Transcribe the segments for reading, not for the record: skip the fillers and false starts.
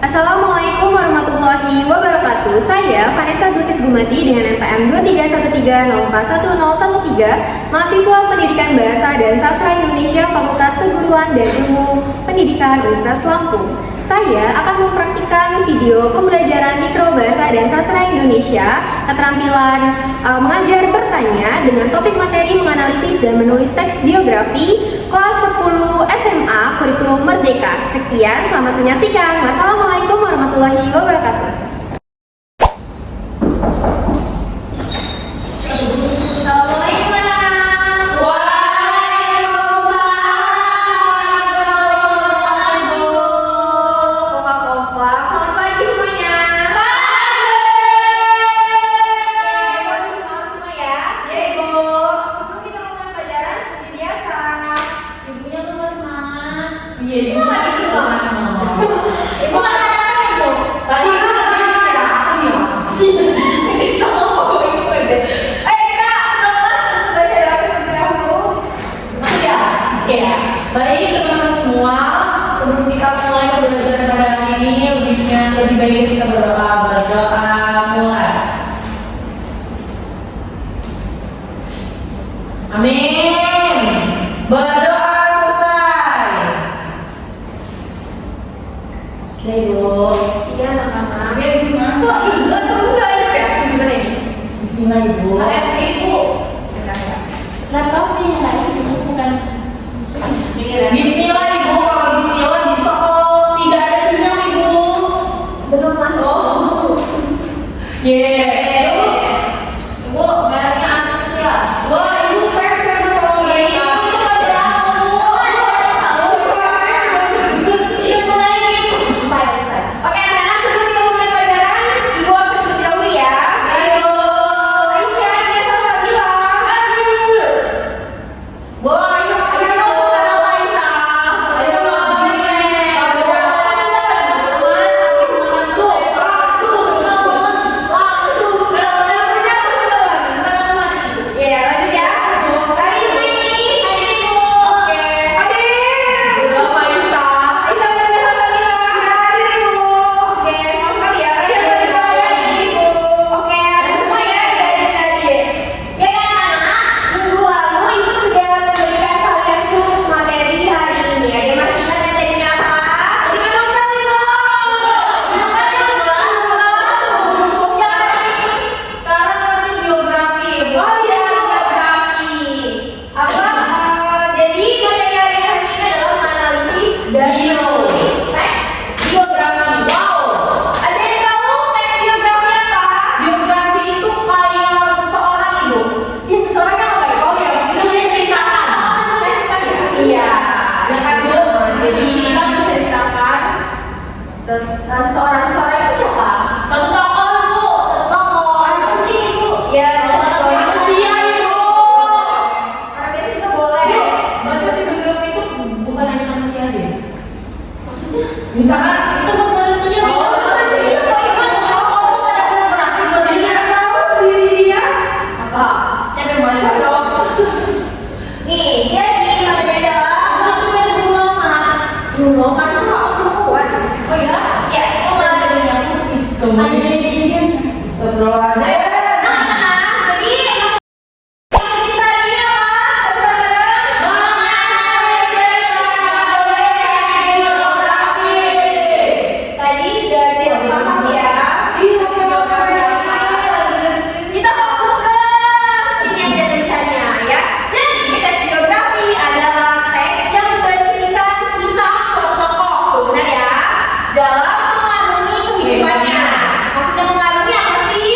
Assalamualaikum warahmatullahi wabarakatuh. Saya Vanessa Gukis Gumati dengan NPM 2313 mahasiswa Pendidikan Bahasa dan Sastra Indonesia Fakultas Keguruan dan Ilmu Pendidikan Universitas Lampung. Saya akan mempraktikkan video pembelajaran mikrobahasa dan sastra Indonesia, keterampilan mengajar bertanya dengan topik materi menganalisis dan menulis teks biografi kelas 10 SMA kurikulum Merdeka. Sekian, selamat menyaksikan. Wassalamualaikum warahmatullahi wabarakatuh. Baik teman-teman semua, sebelum kita mulai pembelajaran pada hari ini, lebih baik kita berdoa mulai. Amin. Berdoa selesai. Oke Ibu. Iya anak-anak. Oke gimana? Kok enggak ya? Gimana ini? Bismillah Ibu. Ibu. Laptopnya yang lain Ibu bukan. Bismillah Ibu, kalau bismillah bisa kok. Tidak ada sinyal Ibu. Belum masuk. Ibu, merahnya asus ya. Wah, Ibu first time sama kita. Ibu itu baca aku. Iya, mulai Ibu. Selesai. Oke, anak-anak, sebelum kita mulai pelajaran, Ibu harus terlebih dahulu ya. Ayo. Aisyah, Nia, sama Bila. Bu, ayo. Seseorang itu siapa? Satu tokoh Bu. Satu tokoh. Orang penting Ibu. Ya, Orang manusia Ibu. orang biasa juga boleh. Berarti biografi itu bukan hanya manusia deh. Maksudnya? Misalkan itu buat manusia. Apa? Siapa yang boleh jawab? Nih, dia nih namanya adalah Itu kan guru lama. Bruno Mars itu perempuan. Oh ya? Ya, Oh materinya putih. Maksudnya ini kan. Astagfirullahaladzim. Dalam mengarungi kehidupannya. Maksudnya mengarungi apa sih?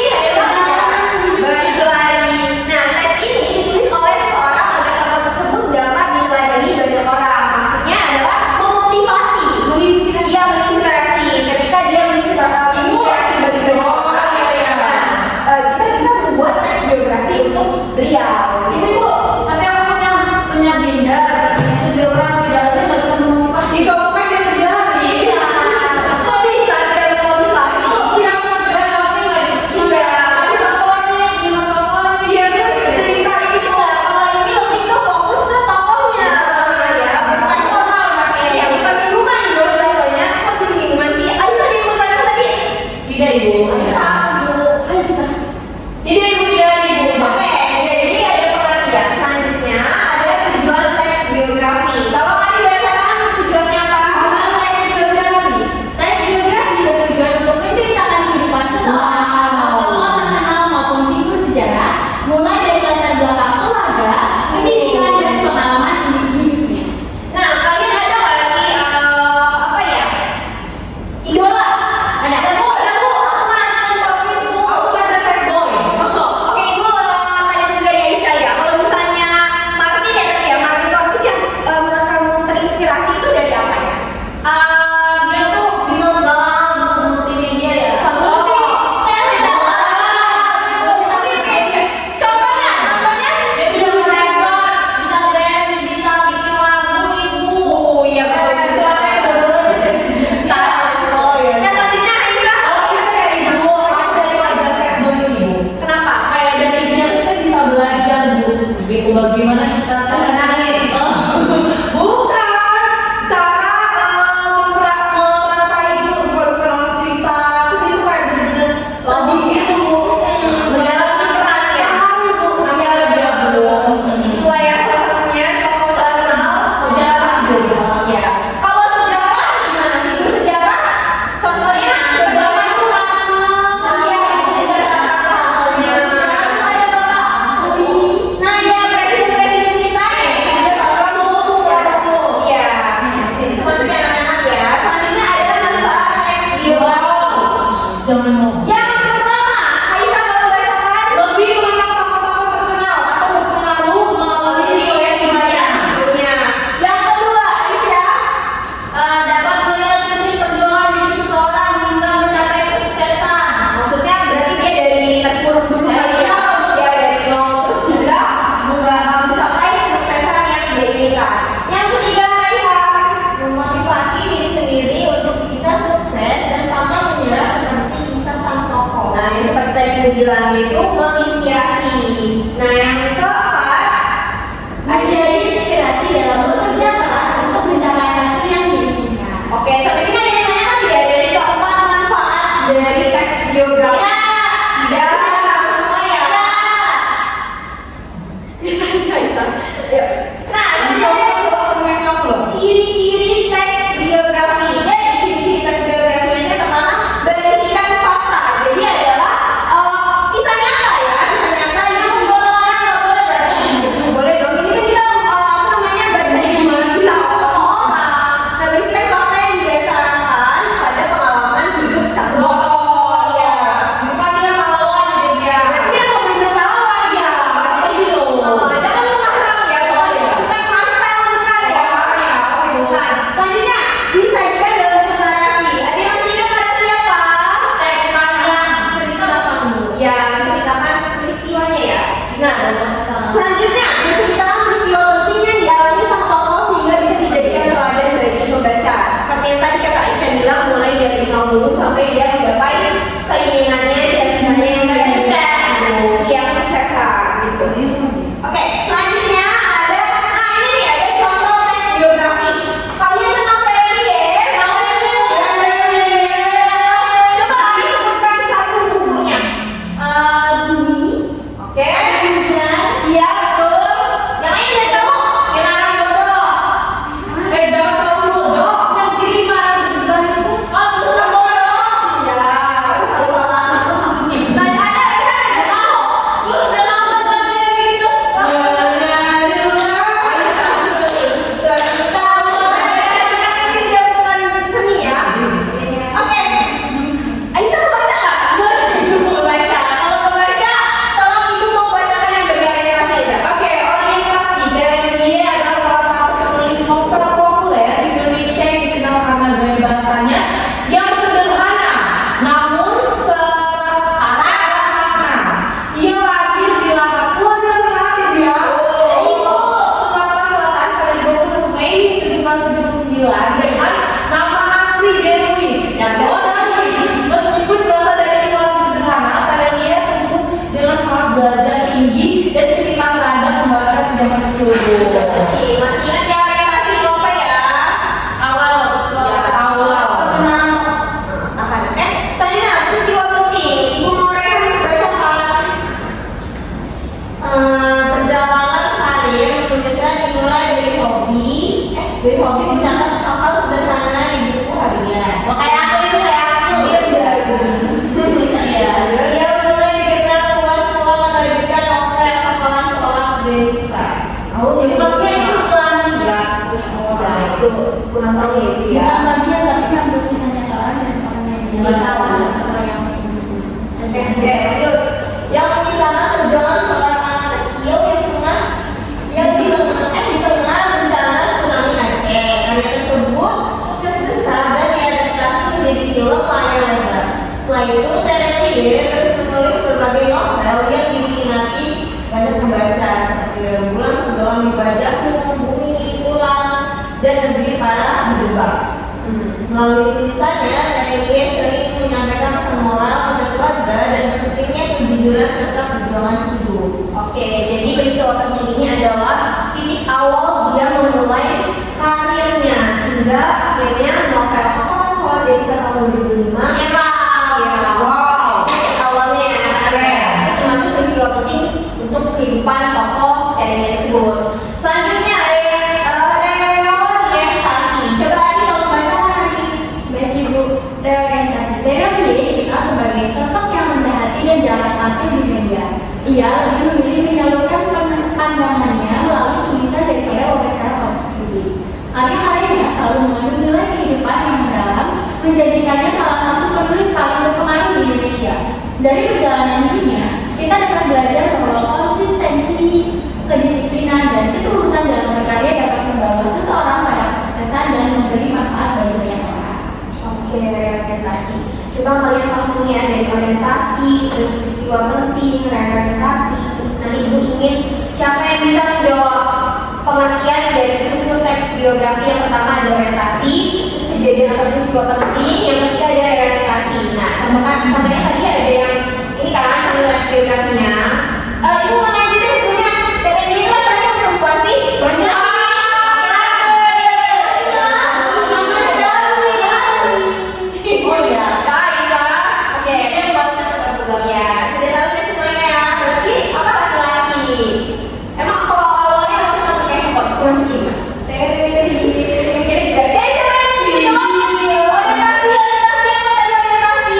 Jangan mau. Yang pertama, Aisyah mau bacakan. Lebih mengenal tokoh-tokoh terkenal atau berpengaruh melalui riwayat hidupnya. Yang kedua, Aisyah dapat melihat sisi perjuangan hidup seseorang hingga mencapai kesuksesan. Maksudnya berarti dia dari terpuruk dulu kali ya. Dia dari nol terus hingga mencapai kesuksesan yang dia inginkan. Yang ketiga, Raihan Memotivasi diri sendiri untuk bisa sukses dan pantang menyerah seperti kisah sang tokoh. Nah, yang seperti tadi aku bilang itu menginspirasi. Nah, yang keempat, Menjadi inspirasi dalam bekerja keras untuk mencapai hasil yang diinginkan. oke, sampai sini ada yang tanya tidak dari keempat manfaat dari teks biografi? Tidak, tahu semua ya. Bisa, bisa. Yuk. Nah, ini ada ciri-ciri teks biografi. Jadi ciri-ciri teks biografinya pertama berisikan fakta. Jadi adalah kisah nyata ya, kisah nyata itu boleh orang nggak boleh berarti boleh dong. Ini kan kita apa namanya baca kisah orang. Nah, berisikan fakta yang didasarkan pada pengalaman hidup seseorang. Iya. Bisa dia pahlawan gitu ya. Berarti dia mau bener pahlawan ya. Pasti gitu. Jangan lu ngarang ya, bukan mantel bukan ya. Bukan. Selanjutnya disajikan dalam bentuk narasi. Ada yang masih ingat narasi apa? Teks panjang cerita kamu. Ya, menceritakan peristiwanya ya. Nah, Nah, selanjutnya menceritakan peristiwa penting yang dialami sang tokoh sehingga bisa dijadikan teladan bagi pembaca. Seperti yang tadi kata Aisyah bilang, mulai dari nol dulu sampai dia menggapai keinginannya, cita-citanya yang dia inginkan, yang kesuksesan gitu. Oke, selanjutnya ada, nah ini nih ada contoh teks biografi. Kalian kenal Perry ya? Coba disebutkan satu bukunya. Bumi, Oke. hujan, Iya betul. Yang lain dari kamu? gelaran bodoh, Jangan terlalu bodoh. negeri para berubah itu. Oh betul bodoh. Ya. Nah ada tahu. Lu sudah lama banget gitu. Oke. Aisyah mau baca nggak? Mau baca. Kalau mau baca, tolong ibu mau bacakan yang bagian yang kasih aja. Oke, orientasi dan dia adalah salah satu penulis novel populer di Indonesia yang dikenal karena gaya bahasanya yang sederhana, namun sederhana. Ia lahir di Lahap, dia lahir ya. Sumatera Selatan pada 21 Mei 1979 dengan nama asli Dewi. Meskipun berasal dari keluarga sederhana, pada dia tumbuh dengan semangat belajar tinggi dan kecintaan terhadap membaca sejak kecil. Masih ingat ya orientasi itu apa ya? Awal. Perkenalan tahan. Selanjutnya peristiwa penting. Ibu mau Rehan bacakan. Perjalanan karir menulisnya dimulai dari hobi mencatat hal-hal sederhana di buku harian. Oh, kayak aku itu kayak aku. Ia mulai dikenal luas-luas menerbitkan novel hafalan sholat desa. Jadi maksudnya itu pelan ya. Nah, itu kurang tahu ya itu ya. Dia tapi ambil kisah nyata dan orang yang dia orang yang Oke, lanjut. Yang mengisahkan perjuangan seorang anak kecil yang di tengah bencana tsunami Aceh. Karya tersebut sukses besar dan diadaptasi menjadi film layar lebar. Setelah itu, Terelie terus menulis berbagai novel yang diminati banyak pembaca seperti Rembulan, Tenggelam di Bajakmu, Bumi, Pulang, dan Negeri Para Berdebak. Melalui tulisannya, Terelie sering menyampaikan pesan moral pada keluarga dan pentingnya kejujuran serta perjuangan hidup. Oke, jadi peristiwa penting ini adalah titik awal dia memulai karirnya hingga akhirnya novel Hafalan Sholat Desa tahun 2005. Wow. Titik awalnya keren. Itu termasuk peristiwa penting untuk kehidupan tokoh Terelie tersebut. Selanjutnya reorientasi. Coba lagi tolong bacakan nanti. baik ibu. Reorientasi. Terelie dikenal sebagai sosok yang rendah hati dan jarang tampil di media. Ia lebih memilih menyalurkan pandangannya melalui tulisan daripada wawancara publik. Karya-karyanya selalu mengandung nilai kehidupan yang mendalam, menjadikannya salah satu penulis paling berpengaruh di Dari perjalanan hidupnya, kita dapat belajar bahwa konsistensi, kedisiplinan, dan ketulusan dalam berkarya dapat membawa seseorang pada kesuksesan dan memberi manfaat bagi banyak orang. Oke, reorientasi. Coba kalian pahami ya dari orientasi, terus peristiwa penting, reorientasi. Nah, ibu ingin siapa yang bisa menjawab pengertian dari struktur teks biografi? Yang pertama ada orientasi, terus kejadian atau peristiwa penting, yang ketiga ada reorientasi. Nah, contohnya tadi ada yang ini kan contoh teks biografinya. Ibu mau nanya deh sebelumnya, katanya ini kan tadi yang perempuan sih? Banyak. Oh iya, Kak Isa. Oke, yang baca terbuka ya. Sudah tahu kan semuanya ya? Berarti apa laki-laki? Emang kalau awalnya harus pakai coklat kurang sedikit. Mungkin juga saya coba yang bisa jawab. Orientasi apa tadi orientasi?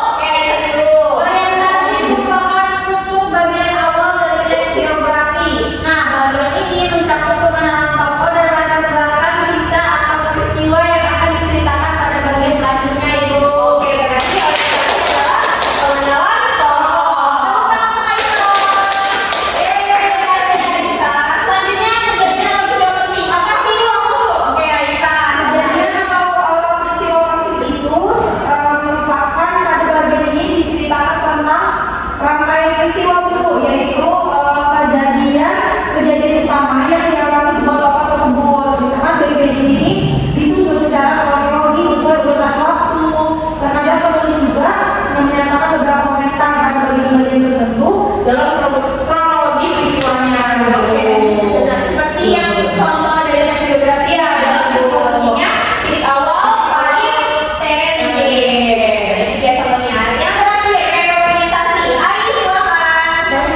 Oke, Isa dulu. Orientasi merupakan struktur bagian awal dari teks biografi. Nah, bagian ini mencakup pengenalan tokoh dan latar belakang kisah atau peristiwa yang akan diceritakan pada bagian selanjutnya, Ibu. Oke, berarti orientasi adalah pengenalan tokoh. Tepuk tangan untuk Isa. Isa. Selanjutnya kejadian atau peristiwa penting. Apa sih itu? Oke, Isa. Kejadian atau peristiwa penting itu merupakan pada bagian ini diceritakan tentang rangkaian peristiwa Bu, yaitu kejadian utama yang dialami sebuah tokoh tersebut. Misalkan bagian ini disusun secara kronologis sesuai urutan waktu. Terkadang penulis juga menyatakan beberapa komentar pada bagian-bagian tertentu dalam kronologi peristiwanya. Oke, benar. Seperti yang contoh dari teks biografi ya, dalam buku pentingnya titik awal, paling, teren, itu ya contohnya. Yang terakhir, reorientasi. Ari, silakan. Dan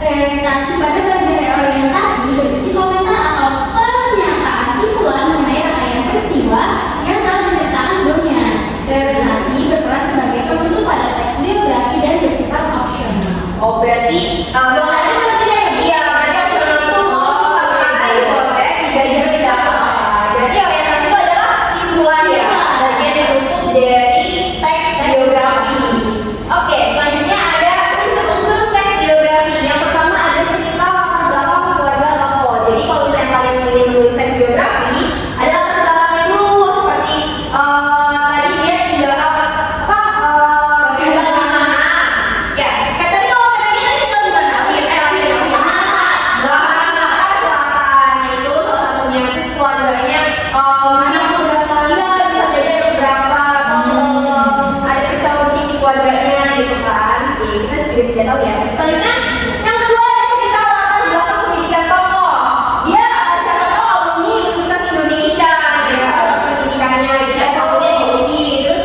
reorientasi pada bagian reorientasi berisi komentar atau pernyataan simpulan mengenai rangkaian peristiwa yang telah diceritakan sebelumnya. Reorientasi berperan sebagai penutup pada teks biografi dan bersifat opsional. Oh, berarti boleh iya, berarti opsional itu mau pakai boleh, tidak apa-apa. Berarti orientasi itu adalah simpulan ya, bagian penutup dari teks biografi. Oke, selanjutnya ada unsur-unsur teks biografi. Yang pertama ada cerita latar belakang keluarga tokoh. Jadi kalau misalnya kalian ingin menulis teks biografi, ada latar belakangnya dulu seperti tadi dia tinggal tinggal di mana? Ya, kayak tadi kalau tadi tinggal di mana? Selatan itu salah satunya. Terus keluarganya anak beberapa? Iya, bisa jadi ada beberapa atau ada peristiwa penting di keluarganya gitu kan. Kita juga tidak tahu ya. Selanjutnya yang kedua ada cerita latar belakang pendidikan tokoh. Dia siapa tahu alumni Universitas Indonesia ya, pendidikannya gitu. S1-nya di UI, terus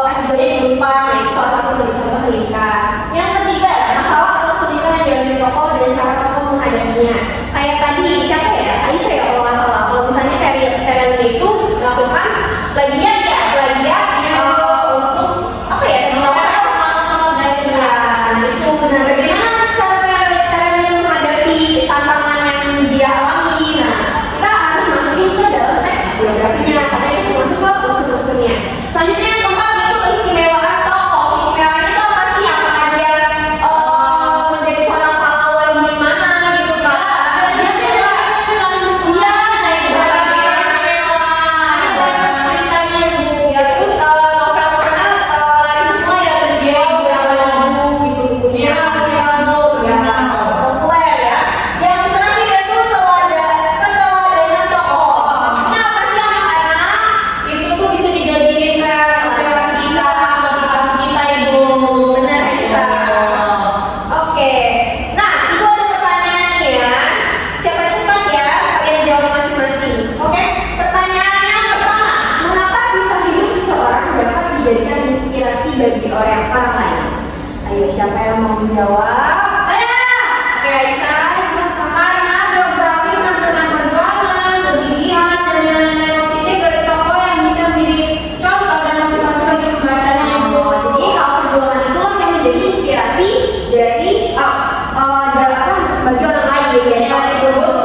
S2-nya di Unpad, itu salah satu contoh pendidikan. Yang ketiga, masalah atau kesulitan yang dialami tokoh dan cara tokoh menghadapinya. Kayak tadi siapa ya? Aisyah ya kalau nggak salah. Kalau misalnya Feren itu melakukan plagiat ya, untuk apa ya? Itu. Nah, bagaimana cara Feren menghadapi tantangan yang dia alami? Nah, kita harus masukin ke dalam teks biografinya karena itu masuk ke unsur-unsurnya. Selanjutnya yang keempat itu keistimewaan tokoh. Keistimewaan itu apa sih? Apakah dia menjadi seorang pahlawan di mana gitu kan? Iya, nah itu ada ceritanya Bu. Ya terus novel-novelnya lari semua ya, terjual berapa ribu gitu bukunya. Populer ya. Yang terakhir itu keteladanan tokoh. Maksudnya apa sih anak-anak? Itu tuh bisa dijadiin kayak inspirasi kita, motivasi kita Ibu. Benar Aisyah. Oke. Nah, itu ada pertanyaan nih ya. Siapa cepat ya? Kalian jawab masing-masing. Oke. Pertanyaan yang pertama, mengapa kisah hidup seseorang dapat dijadikan inspirasi bagi orang lain? Ayo, siapa yang mau menjawab? Oke, Aisyah. Karena biografi menampilkan perjuangan, kegigihan, dan nilai-nilai positif dari tokoh yang bisa menjadi contoh dan motivasi bagi pembacanya, Ibu. Jadi hal perjuangan itulah yang menjadi inspirasi dari bagi orang lain ya, untuk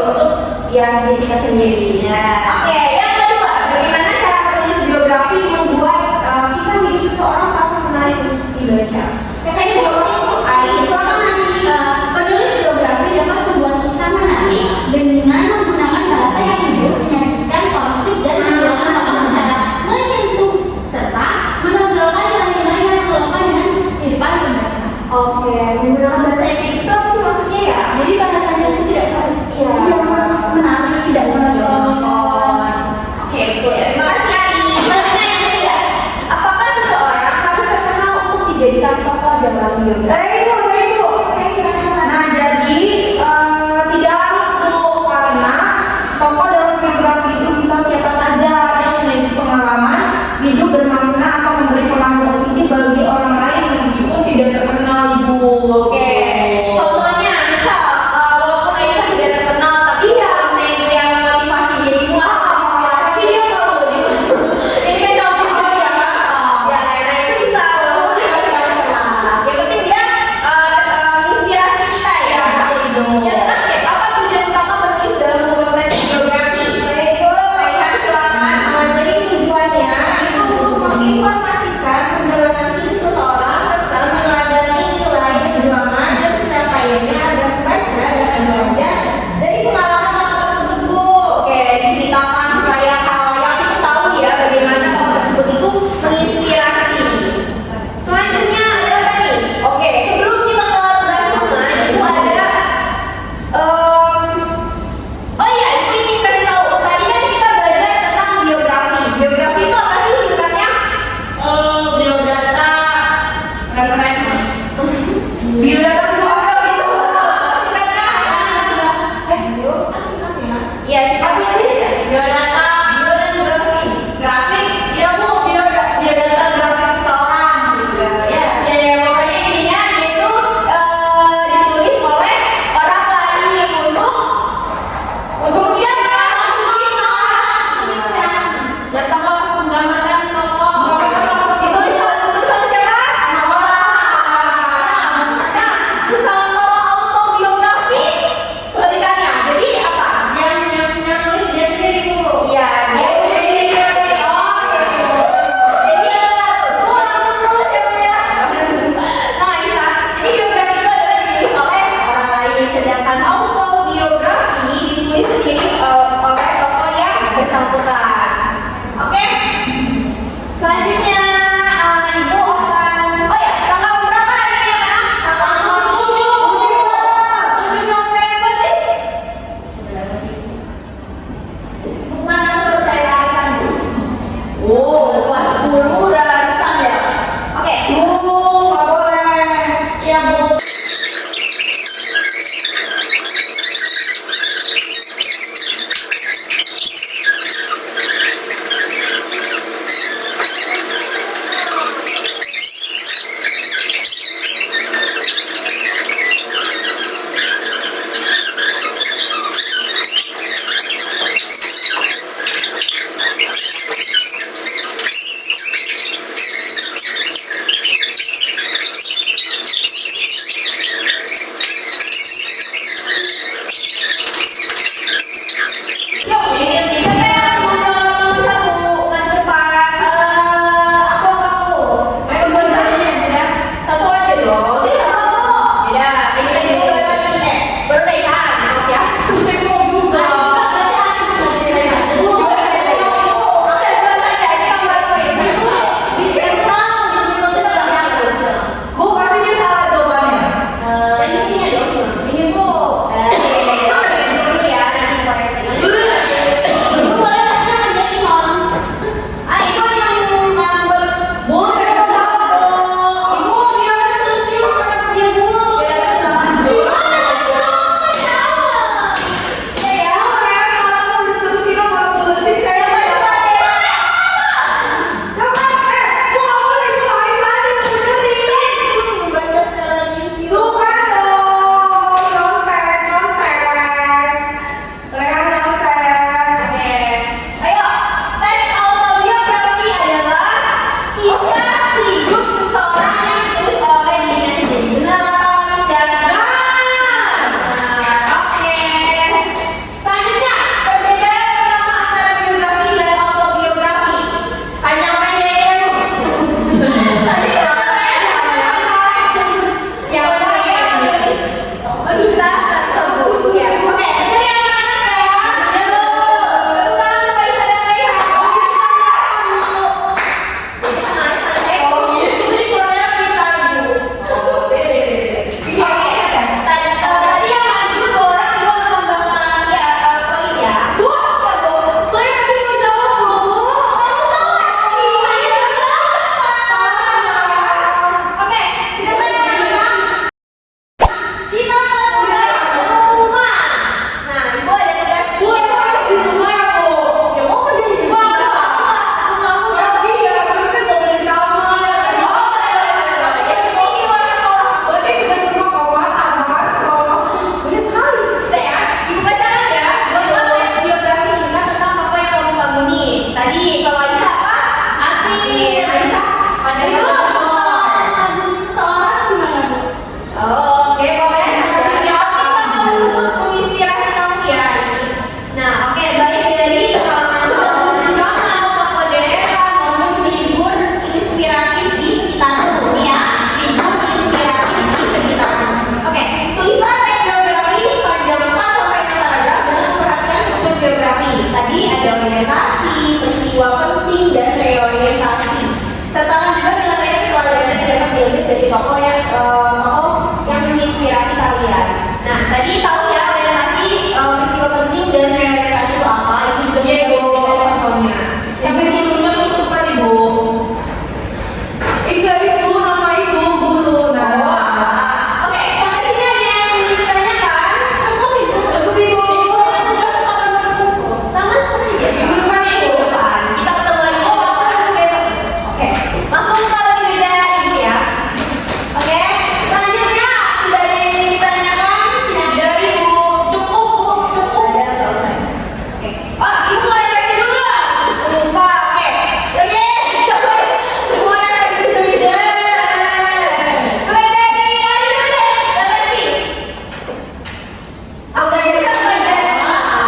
ya diri kita sendiri. Oke, yang kedua, bagaimana cara penulis biografi membuat kisah hidup seseorang terasa menarik untuk biografi. Saya itu. Nah, jadi tidak harus tuh, karena tokoh dalam biografi itu bisa siapa saja yang memiliki pengalaman hidup bermakna atau memberi pengaruh positif bagi orang lain meskipun tidak terkenal, Ibu. Oke, contohnya misal walaupun Aisyah tidak terkenal, tapi ya misalnya yang motivasi dirimu Tapi dia tahu ini kan contoh ya. Nah itu bisa walaupun Aisyah tidak terkenal. Yang penting dia menginspirasi kita ya. Yang terakhir, apa tujuan utama menulis dalam konteks biografi? Aisyah silakan. Jadi tujuannya itu untuk menginformasikan perjalanan hidup seseorang serta meneladani nilai perjuangan dan pencapaiannya agar pembaca dapat belajar dari pengalaman tokoh tersebut, Bu. Oke, diceritakan supaya khalayak itu tahu ya bagaimana tokoh tersebut itu menginspirasi. Selanjutnya ada apa nih? Oke, sebelum kita ke tugas rumah, itu ada oh iya, itu ingin kasih tahu. Tadi kan kita belajar tentang biografi. Biografi itu apa sih singkatnya? biodata Referensi. biodata seseorang gitu. Singkatnya? Bio kan singkatnya. Iya, singkatnya sih. Biodata Bio dan geografi. grafik, ya Bu, biodata grafik seseorang gitu ya. Ya, pokoknya intinya dia itu ditulis oleh orang lain untuk siapa? Dan tokoh menggambarkan tokoh Ditulis sama siapa? Nah, sama autobiografi kebalikannya. Jadi apa? yang nulis dia sendiri, Bu. Iya, dia jadi Bu langsung nulis ya Bu ya. Nah, Isa, jadi biografi itu adalah ditulis oleh orang lain, sedangkan autobiografi ditulis sendiri oleh tokoh yang bersangkutan. Oke. Selanjutnya Ibu akan tanggal berapa hari ini anak? Tanggal 7 November deh. Mana aku baru cari arisan Bu? Oh, kelas 10 udah arisan ya? Oke. Bu, nggak boleh. Iya Bu. penting dan reorientasi. Serta juga nilai-nilai pelajaran yang dapat diambil dari tokoh yang menginspirasi kalian. Nah, tadi tahu ya orientasi, peristiwa penting dan reorientasi itu apa? Itu juga Iya, Bu. Contohnya. Sampai sebelumnya penutupan, Ibu. Enggak, Ibu, nama Ibu guru. Nah, Oke, sampai sini ada yang ingin ditanyakan? Cukup Ibu. Cukup Ibu. Tugas utama buku. Sama seperti biasa. Minggu depan, Ibu. Depan. Kita ketemu lagi. Besok. Oke, langsung taruh di meja Ibu ya. Oke, selanjutnya tidak ada yang ingin ditanyakan? Tidak, Ibu. Cukup Bu, cukup. Ada nggak usah. Oke. Pak, Ibu mau refleksi dulu nggak? Lupa. Oke. Oke. Coba. Mau refleksi dulu ya. Gue dari hari dulu deh. Refleksi. Apa yang kita belajar?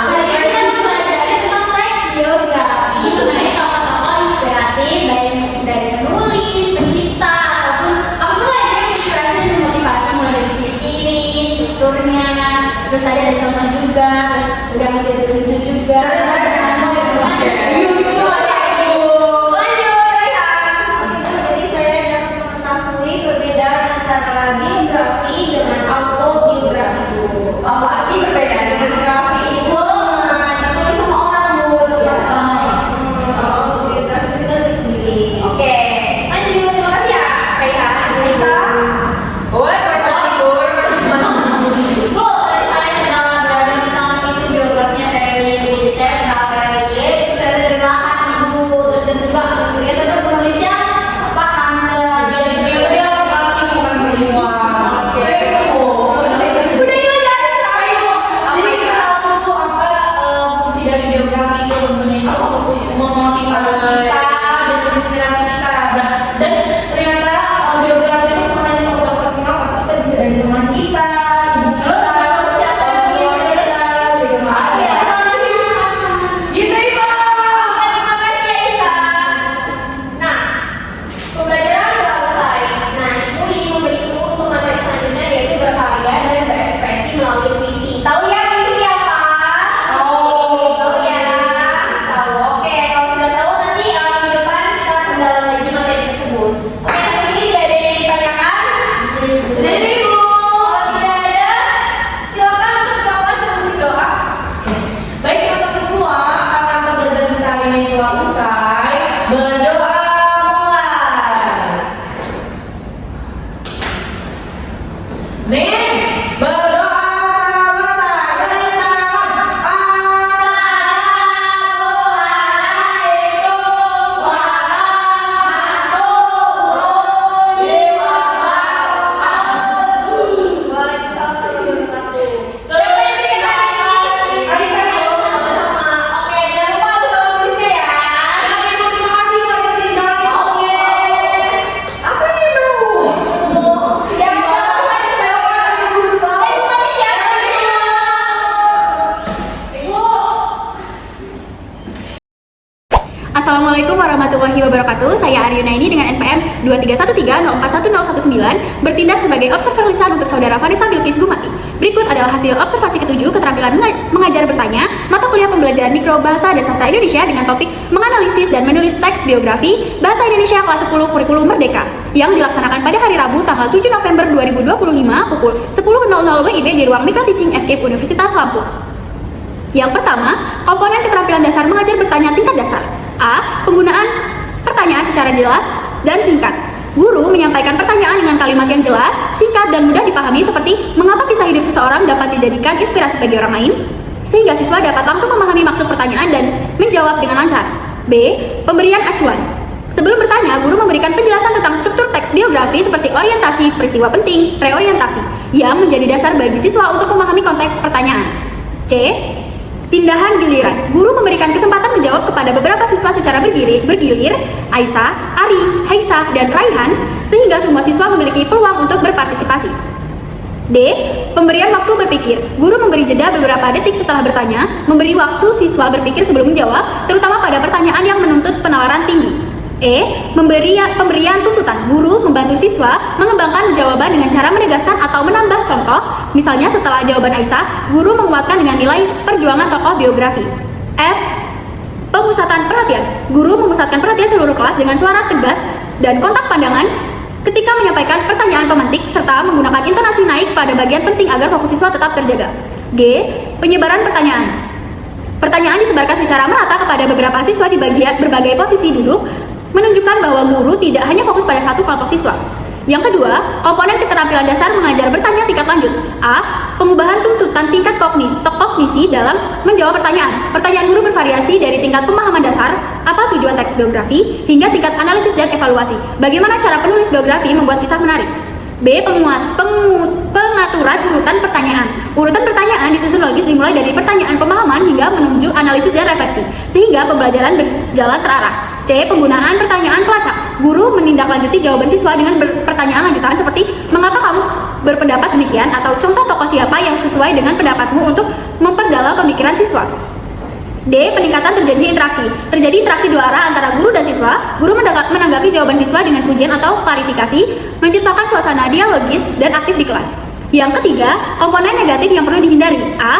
Hari ini kita mempelajari tentang teks biografi mengenai tokoh-tokoh inspiratif baik dari penulis, pencipta, ataupun apapun lah yang menginspirasi dan memotivasi mulai dari ciri-ciri, strukturnya, terus tadi ada contoh juga, terus udah ngerti tulis itu juga. Yuk, itu ada Ibu. Lanjut, Raihan. Jadi saya dapat mengetahui perbedaan antara biografi dengan autobiografi dulu. Apa sih perbedaannya? Biografi itu ditulis sama orang dulu, kalau autobiografi itu kan ditulis sendiri. Oke, Lanjut, terima kasih ya, Raihan. Lisa. Woi, pertama Ibu. Bu, tadi saya sudah belajar tentang itu biografinya Ferry Buditer, tentang Ferry itu dari belakang Ibu, dan juga ternyata itu penulisnya Pak Handa. Jadi dia laki bukan perempuan. Oke. Udah yuk jangan tahu. Jadi kita tahu tuh apa fungsi dari biografi itu sebenarnya itu fungsi memotivasi kita dan menginspirasi kita. Dan ternyata biografi itu bukan hanya untuk terkenal, tapi kita bisa dari teman kita, ibu kita, siapa keluarga, gitu. Ya, Gitu Ibu. oke, terima kasih ya Isa. Nah, pembelajaran sudah selesai. Nah, Ibu ingin memberiku untuk materi selanjutnya yaitu berkarya dan berekspresi melalui puisi. Tahu ya puisi apa? Tahu ya? Tahu. Oke, kalau sudah tahu nanti minggu depan kita akan dalam lagi materi tersebut. Oke, sampai sini tidak ada yang ditanyakan? Dari Ibu. Kalau tidak ada, silakan untuk kawan sebelum doa. Baik teman-teman semua, karena pembelajaran kita hari ini telah usai, berdoa mulai. Nih, berdoa selesai. Dari salam. Assalamualaikum warahmatullahi wabarakatuh. Waalaikumsalam warahmatullahi wabarakatuh. Siapa yang bikin hari ini? Aisyah ya, sama-sama. Oke, jangan lupa belum bisa ya. Sampai Ibu, terima kasih buat ikutin jalan itu. Oke. Apa nih, Bu? Ya, Assalamualaikum warahmatullahi wabarakatuh. Saya Aryunaini dengan NPM 23130411019 bertindak sebagai observer lisan untuk saudara Vanessa Bilqis Gumati. Berikut adalah hasil observasi ketujuh keterampilan mengajar bertanya mata kuliah pembelajaran mikro bahasa dan sastra Indonesia dengan topik menganalisis dan menulis teks biografi bahasa Indonesia kelas 10 kurikulum Merdeka yang dilaksanakan pada hari Rabu tanggal 7 November 2025 pukul 10.00 WIB di ruang Micro Teaching FKIP Universitas Lampung. Yang pertama, komponen keterampilan dasar mengajar bertanya tingkat dasar. A. Penggunaan pertanyaan secara jelas dan singkat. Guru menyampaikan pertanyaan dengan kalimat yang jelas, singkat, dan mudah dipahami seperti mengapa kisah hidup seseorang dapat dijadikan inspirasi bagi orang lain, sehingga siswa dapat langsung memahami maksud pertanyaan dan menjawab dengan lancar. B. Pemberian acuan. Sebelum bertanya, guru memberikan penjelasan tentang struktur teks biografi seperti orientasi, peristiwa penting, reorientasi, yang menjadi dasar bagi siswa untuk memahami konteks pertanyaan. C. Pindahan giliran. Guru memberikan kesempatan menjawab kepada beberapa siswa secara bergilir, Aisyah, Ari, Haisah, dan Raihan, sehingga semua siswa memiliki peluang untuk berpartisipasi. D. Pemberian waktu berpikir. Guru memberi jeda beberapa detik setelah bertanya, memberi waktu siswa berpikir sebelum menjawab, terutama pada pertanyaan yang menuntut penalaran tinggi. E. Pemberian tuntutan. Guru membantu siswa mengembangkan jawaban dengan cara menegaskan atau menambah contoh. Misalnya setelah jawaban Aisyah, guru menguatkan dengan nilai perjuangan tokoh biografi. F. Pemusatan perhatian. Guru memusatkan perhatian seluruh kelas dengan suara tegas dan kontak pandangan ketika menyampaikan pertanyaan pemantik serta menggunakan intonasi naik pada bagian penting agar fokus siswa tetap terjaga. G. Penyebaran pertanyaan. Pertanyaan disebarkan secara merata kepada beberapa siswa di berbagai posisi duduk, menunjukkan bahwa guru tidak hanya fokus pada satu kelompok siswa. Yang kedua, komponen keterampilan dasar mengajar bertanya tingkat lanjut. A. Pengubahan tuntutan tingkat kognisi dalam menjawab pertanyaan. Pertanyaan guru bervariasi dari tingkat pemahaman dasar, apa tujuan teks biografi, hingga tingkat analisis dan evaluasi. Bagaimana cara penulis biografi membuat kisah menarik. B. Pengaturan urutan pertanyaan. Urutan pertanyaan disusun logis dimulai dari pertanyaan pemahaman hingga menuju analisis dan refleksi, sehingga pembelajaran berjalan terarah. C. Penggunaan pertanyaan pelacak. Guru menindaklanjuti jawaban siswa dengan pertanyaan lanjutan seperti mengapa kamu berpendapat demikian atau contoh tokoh siapa yang sesuai dengan pendapatmu untuk memperdalam pemikiran siswa. D. Peningkatan terjadinya interaksi. Terjadi interaksi dua arah antara guru dan siswa. Guru menanggapi jawaban siswa dengan pujian atau klarifikasi, menciptakan suasana dialogis dan aktif di kelas. Yang ketiga, komponen negatif yang perlu dihindari. A.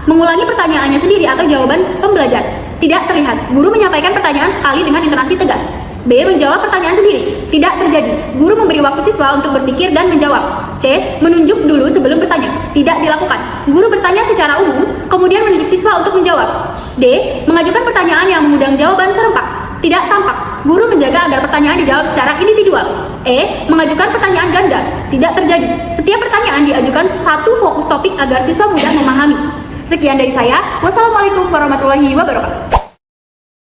Mengulangi pertanyaannya sendiri atau jawaban pembelajar. Tidak terlihat. Guru menyampaikan pertanyaan sekali dengan intonasi tegas. B. Menjawab pertanyaan sendiri. Tidak terjadi. Guru memberi waktu siswa untuk berpikir dan menjawab. C. Menunjuk dulu sebelum bertanya. Tidak dilakukan. Guru bertanya secara umum, kemudian menunjuk siswa untuk menjawab. D. Mengajukan pertanyaan yang mengundang jawaban serempak. Tidak tampak. Guru menjaga agar pertanyaan dijawab secara individual. E. Mengajukan pertanyaan ganda. Tidak terjadi. Setiap pertanyaan diajukan satu fokus topik agar siswa mudah memahami. Sekian dari saya. Wassalamualaikum warahmatullahi wabarakatuh.